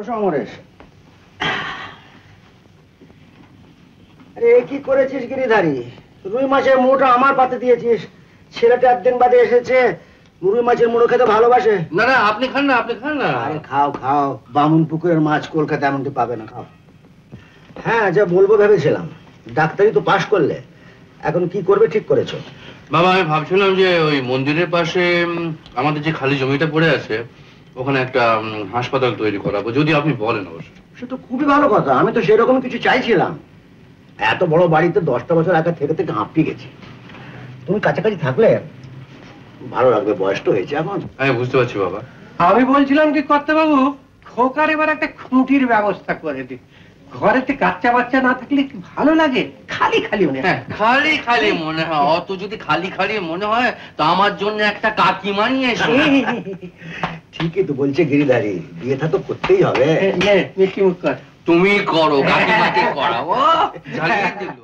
সমরেশ, আরে কি করেছিস গিরিধারী? রুই মাছের মুড়োটা আমার পাতে দিয়েছিস। ছেলেটা একদিন বাদে এসেছে, রুই মাছের মুড়ো খেতে ভালোবাসে। না না, আপনি খান না, আপনি খান না। আরে খাও খাও, বামুন পুকুরের মাছ কলকাতা এমনটি পাবে না, খাও। হ্যাঁ, যা বলবো ভেবেছিলাম, ডাক্তারি তো পাশ করলে, এখন কি করবে ঠিক করেছো? বাবা, আমি ভাবছিলাম যে ওই মন্দিরের পাশে আমাদের যে খালি জমিটা পড়ে আছে ওখানে একটা হাসপাতাল তৈরি করাবো, যদি আপনি বলেন অবশ্য। সে তো খুবই ভালো কথা, আমি তো সেরকম কিছু চাইছিলাম। এত বড় বাড়িতে 10টা বছর আগে থেকে থেকে হাঁপিয়ে গেছি। তুমি কাছাকাছি থাকলে ভালো লাগবে, বয়স তো হয়েছে এখন। আমি বুঝতে পারছি বাবা। আমি বলছিলাম কি কর্তাবাবু, খোকার এবার একটা খুঁটির ব্যবস্থা করে দি। ঘরেতে বাচ্চা বাচ্চা না থাকলে কি ভালো লাগে? খালি খালি মনে হয়। খালি খালি মনে হয়, অত যদি খালি খালি মনে হয় তো আমার জন্য একটা কাকিমা নিয়ে এসো। ঠিকই তো বলছে গিরিধারী, বিয়েটা তো করতেই হবে। মিষ্টি মুখ কর। তুমি করো, কাকিমাকে করাবো, জ্বালিয়ে দিল।